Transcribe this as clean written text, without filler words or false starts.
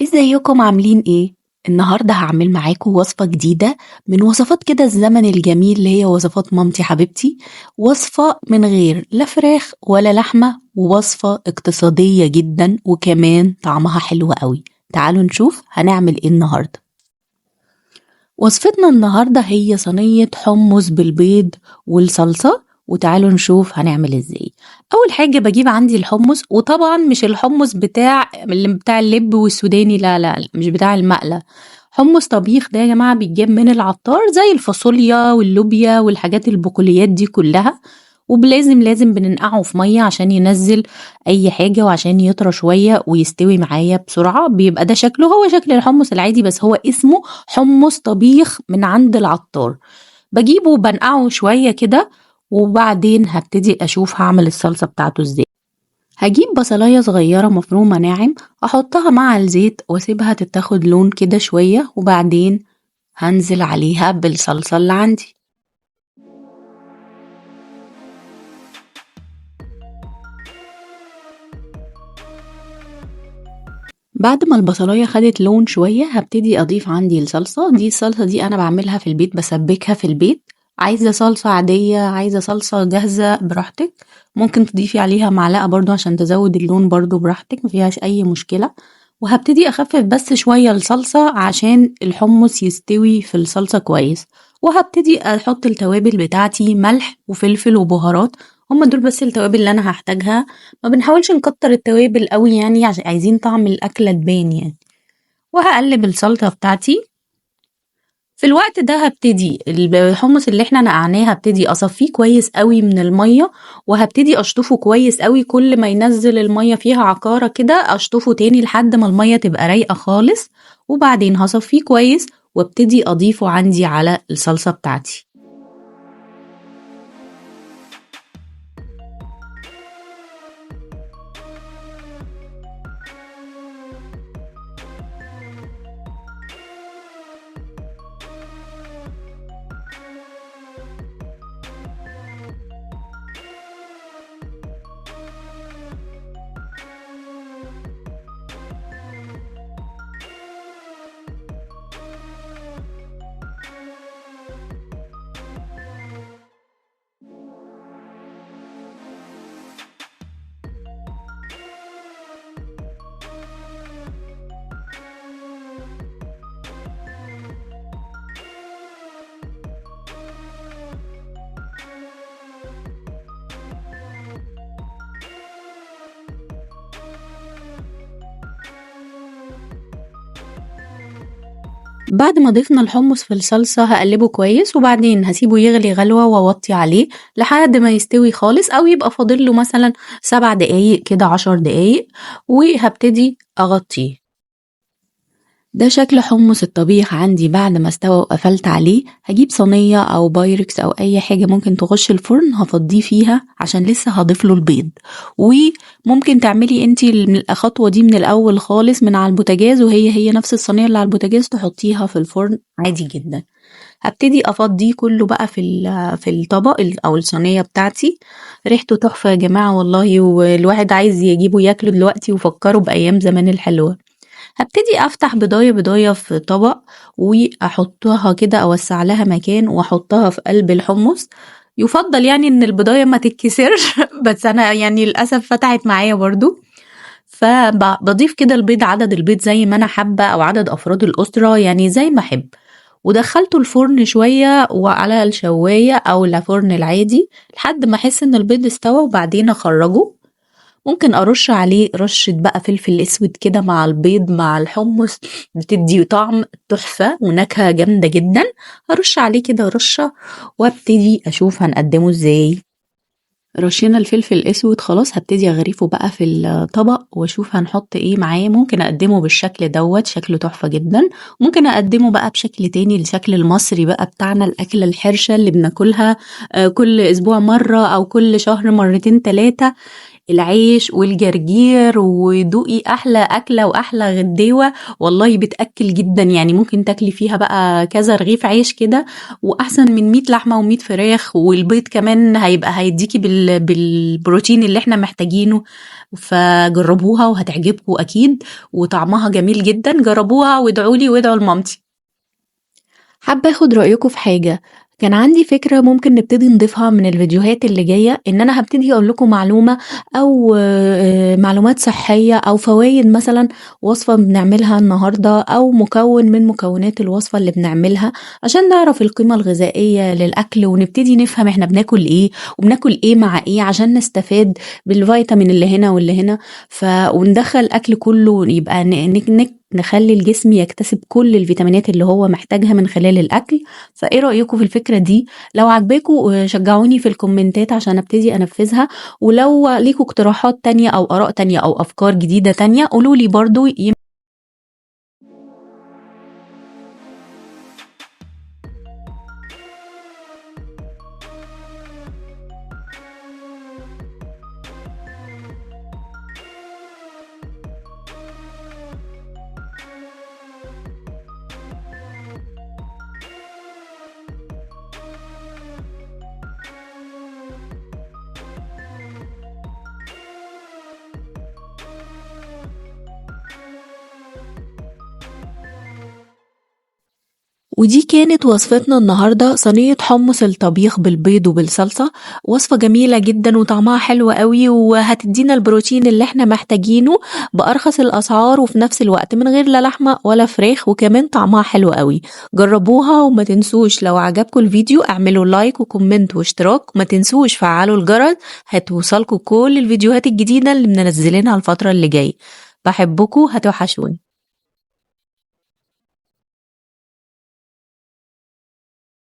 ازيكم عاملين ايه؟ النهاردة هعمل معاكم وصفة جديدة من وصفات كده الزمن الجميل اللي هي وصفات مامتي حبيبتي. وصفة من غير لا فراخ ولا لحمة، ووصفة اقتصادية جدا وكمان طعمها حلو قوي. تعالوا نشوف هنعمل ايه النهاردة. وصفتنا النهاردة هي صينية حمص بالبيض والصلصة، وتعالوا نشوف هنعمل ازاي. اول حاجة بجيب عندي الحمص، وطبعا مش الحمص بتاع اللب والسوداني، لا لا لا، مش بتاع المقلة. حمص طبيخ ده يا جماعة بيتجاب من العطار زي الفاصوليا واللوبيا والحاجات البقوليات دي كلها، لازم بننقعه في مية عشان ينزل اي حاجة وعشان يطرى شوية ويستوي معايا بسرعة. بيبقى ده شكله هو شكل الحمص العادي، بس هو اسمه حمص طبيخ من عند العطار. بجيبه وبنقعه شوية كده، وبعدين هبتدي اشوف هعمل الصلصة بتاعته ازاي. هجيب بصلاية صغيرة مفرومة ناعم، احطها مع الزيت واسيبها تتاخد لون كده شوية، وبعدين هنزل عليها بالصلصة اللي عندي. بعد ما البصلاية خدت لون شوية هبتدي أضيف عندي الصلصة دي أنا بعملها في البيت، بسبكها في البيت. عايزة صلصة عادية، عايزة صلصة جاهزة، براحتك. ممكن تضيفي عليها معلقة برضو عشان تزود اللون، برضو براحتك، مفيهاش أي مشكلة. وهبتدي أخفف بس شوية الصلصة عشان الحمص يستوي في الصلصة كويس. وهبتدي أحط التوابل بتاعتي، ملح وفلفل وبهارات. هما دول بس التوابل اللي أنا هحتاجها. ما بنحاولش نكتر التوابل قوي يعني، عشان عايزين طعم الأكلة تبان يعني. وهقلب السلطة بتاعتي. في الوقت ده هبتدي الحمص اللي احنا نقعناه هبتدي اصفيه كويس قوي من المية، وهبتدي اشطفه كويس قوي. كل ما ينزل المية فيها عقارة كده اشطفه تاني لحد ما المية تبقى رايقة خالص، وبعدين هصفيه كويس وابتدي اضيفه عندي على الصلصة بتاعتي. بعد ما ضفنا الحمص في الصلصة هقلبه كويس، وبعدين هسيبه يغلي غلوة واوطي عليه لحد ما يستوي خالص، او يبقى فاضله مثلا 7 دقايق كده، 10 دقايق، وهبتدي اغطيه. ده شكل حمص الطبيخ عندي بعد ما استوى وقفلت عليه. هجيب صينية او بايركس او اي حاجة ممكن تخش الفرن، هفضيه فيها عشان لسه هضيف له البيض. وممكن تعملي انتي الخطوة دي من الاول خالص من على البوتاجاز، وهي نفس الصينية اللي على البوتاجاز تحطيها في الفرن عادي جدا. هبتدي افضيه كله بقى في الطبق او الصينية بتاعتي. ريحته تحفة يا جماعة والله، والواحد عايز يجيبه ياكله دلوقتي وفكروا بايام زمان الحلوة. هبتدي افتح بضاية بضاية في طبق، واحطها كده، اوسع لها مكان واحطها في قلب الحمص. يفضل يعني ان البضاية ما تتكسرش بس انا يعني للاسف فتحت معايا برضو. فبضيف كده البيض، عدد البيض زي ما انا حابة او عدد افراد الاسرة يعني زي ما احب. ودخلته الفرن شوية وعلى الشواية او الفرن العادي لحد ما احس ان البيض استوى، وبعدين اخرجه. ممكن ارش عليه رشة بقى فلفل اسود كده مع البيض مع الحمص، بتدي طعم تحفة ونكهة جامدة جدا. هرش عليه كده رشة، وابتدي اشوف هنقدمه ازاي. رشينا الفلفل الاسود خلاص، هبتدي اغرفه بقى في الطبق واشوف هنحط ايه معاه. ممكن اقدمه بالشكل دوت، شكله تحفة جدا. ممكن اقدمه بقى بشكل تاني، الشكل المصري بقى بتاعنا، الاكلة الحرشة اللي بناكلها كل اسبوع مرة او كل شهر مرتين 3. العيش والجرجير، ودوقي احلى اكله واحلى غديوه، والله بتاكل جدا. يعني ممكن تاكلي فيها بقى كذا رغيف عيش كده، واحسن من 100 لحمه و100 فراخ، والبيض كمان هيبقى هيديكي بالبروتين اللي احنا محتاجينه. فجربوها وهتعجبكم اكيد، وطعمها جميل جدا. جربوها وادعولي وادعوا لمامتي. حابة اخد رأيكم في حاجة. كان عندي فكرة ممكن نبتدي نضيفها من الفيديوهات اللي جاية، ان انا هبتدي اقول لكم معلومة او معلومات صحية او فوائد، مثلا وصفة بنعملها النهاردة او مكون من مكونات الوصفة اللي بنعملها، عشان نعرف القيمة الغذائية للأكل، ونبتدي نفهم احنا بناكل ايه وبناكل ايه مع ايه، عشان نستفاد بالفيتامين اللي هنا واللي هنا. وندخل الأكل كله، يبقى نخلي الجسم يكتسب كل الفيتامينات اللي هو محتاجها من خلال الأكل. فايه رأيكم في الفكرة دي؟ لو عجباكم شجعوني في الكومنتات عشان ابتدي انفذها، ولو ليكوا اقتراحات تانية او آراء تانية او افكار جديدة تانية قولولي برضو. ودي كانت وصفتنا النهاردة، صينية حمص الطبيخ بالبيض وبالصلصة. وصفة جميلة جدا وطعمها حلو قوي، وهتدينا البروتين اللي احنا محتاجينه بأرخص الأسعار، وفي نفس الوقت من غير لا لحمة ولا فراخ، وكمان طعمها حلو قوي. جربوها وما تنسوش لو عجبكم الفيديو اعملوا لايك وكومنت واشتراك، وما تنسوش فعلوا الجرس، هتوصلكم كل الفيديوهات الجديدة اللي منزلينها الفترة اللي جاية. بحبكم، هتوحشوني.